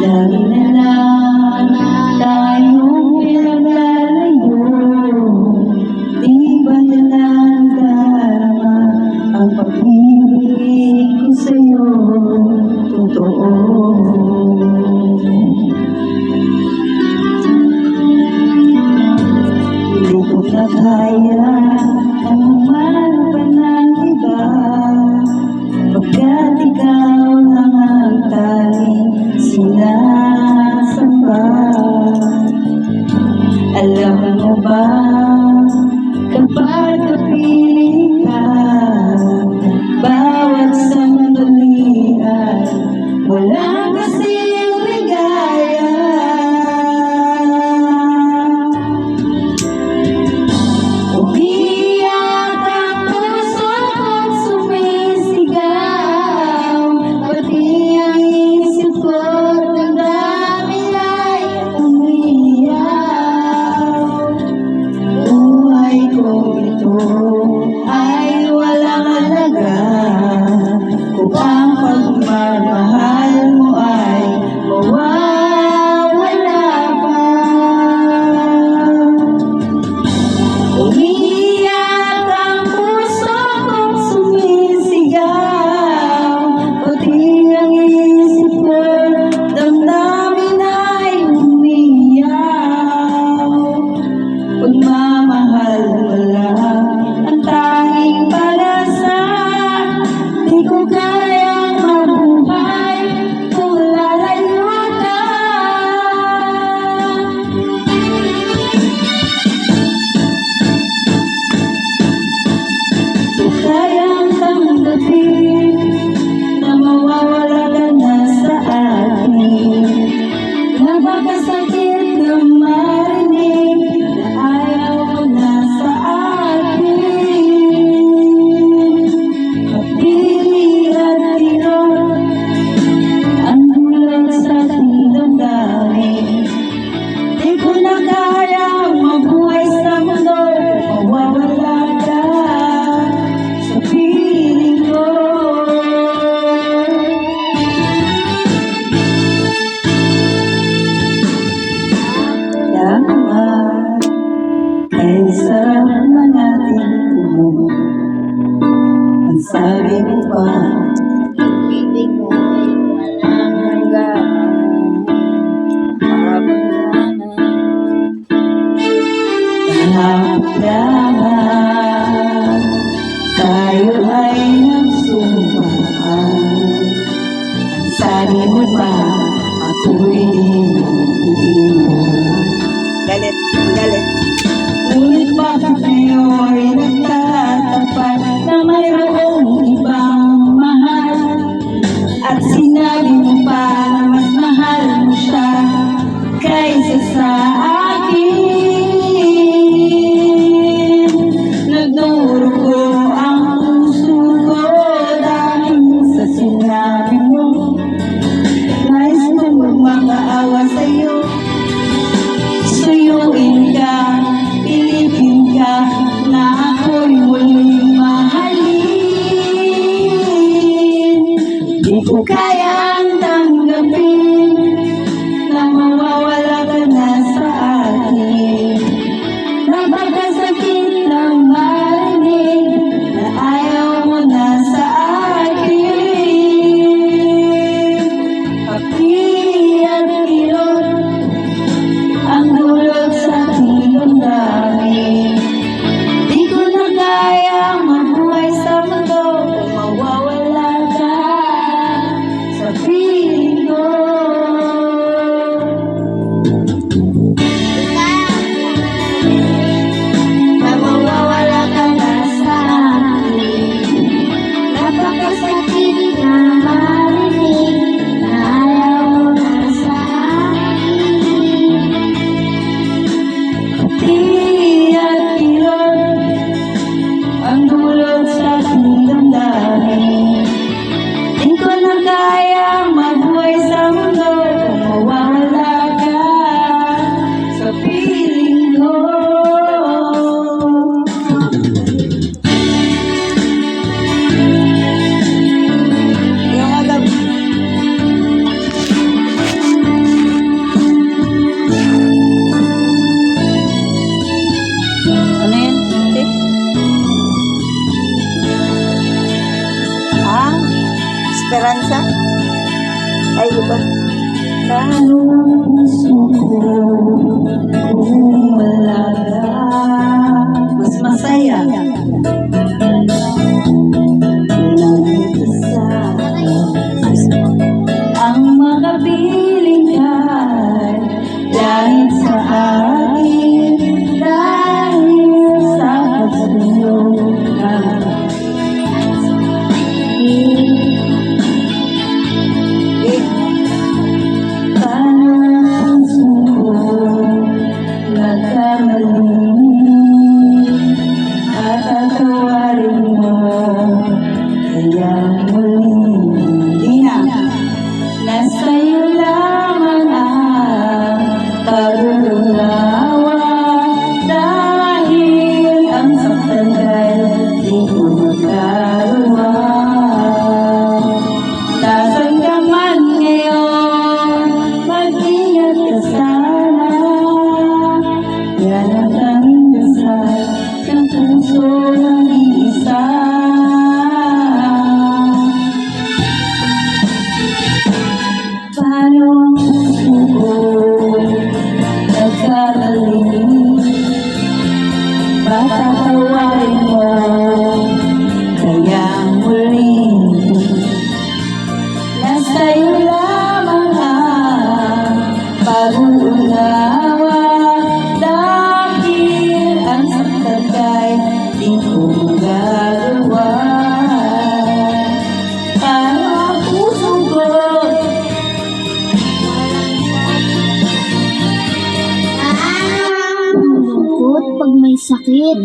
Lagi na lang tayong pinaglalayo. Di ba nalang darama ang pag-ibig ko sa'yo? Totoo. Hindi ko na kaya ang umarap ng iba, pagkat ikaw lang ang tanging sinasamba. Alam mo ba, kapag napili ka, bawat sandali ay walang kasing ligaya. Umiyak ang puso ko't sumisigaw, pati ang isip ko't nagdaming ay umiiyak. Buhay ko ito ay walang halaga kung ang pagmamahal mo ay mawawala pa. Umiiyak ang puso ko't sumisigaw, pati ang isip ko't damdamin ay umiiyak. Pagmamahal mo lang ang tanging pag-asa, di ko kayang mabuhay kung lalayo ka. Di kayang tanggapin na mawawala ka na sa akin. Napakasakit na marinig na ayaw mo na sa akin. Kapili at tirot ang bulag sa ating damdamin. Di ko na kaya mabuhay sa mundo, mawawala ka sa piling ko. Salamat, ay sarap ng ating tubo. Ang sabi mo pa, Ibig mo ay walang hanggan, kahapon tayo ay nagsumpaan. Ang sabi mo pa, ako'y iiwan. Galit, galit. Ngunit bakit ngayon nagtatapat na mayroong ibang mahal? At sinabi mo pa na mas mahal mo siya kaysa sa akin. Nagdurugo ang puso ko dahil sa sinabi mo. Nais kong magmahal Paano ang puso ko kung wala ka? Mas masaya. Nag-isa ang makapiling ka dahil sa akin, dahil sa pagsulong ka. Paano ang puso ko nagkamali at tatawarin mo kaya muli. Di na. Nasa'yo lamang ang pag-unawa dahil ang saktan kay di ko magkaruwa. Nasaan ka man ngayon, mag-ingat ka sana. Yan ang tanging dasal ng puso ng isa. Paano ang puso ko nagkamali? Patatawarin mo kaya muli. Nasa'yo lamang ang pag-uunawa dahil ang saktan kay di ko magagawa. Paano ang puso ko Lungkot pag may sakit.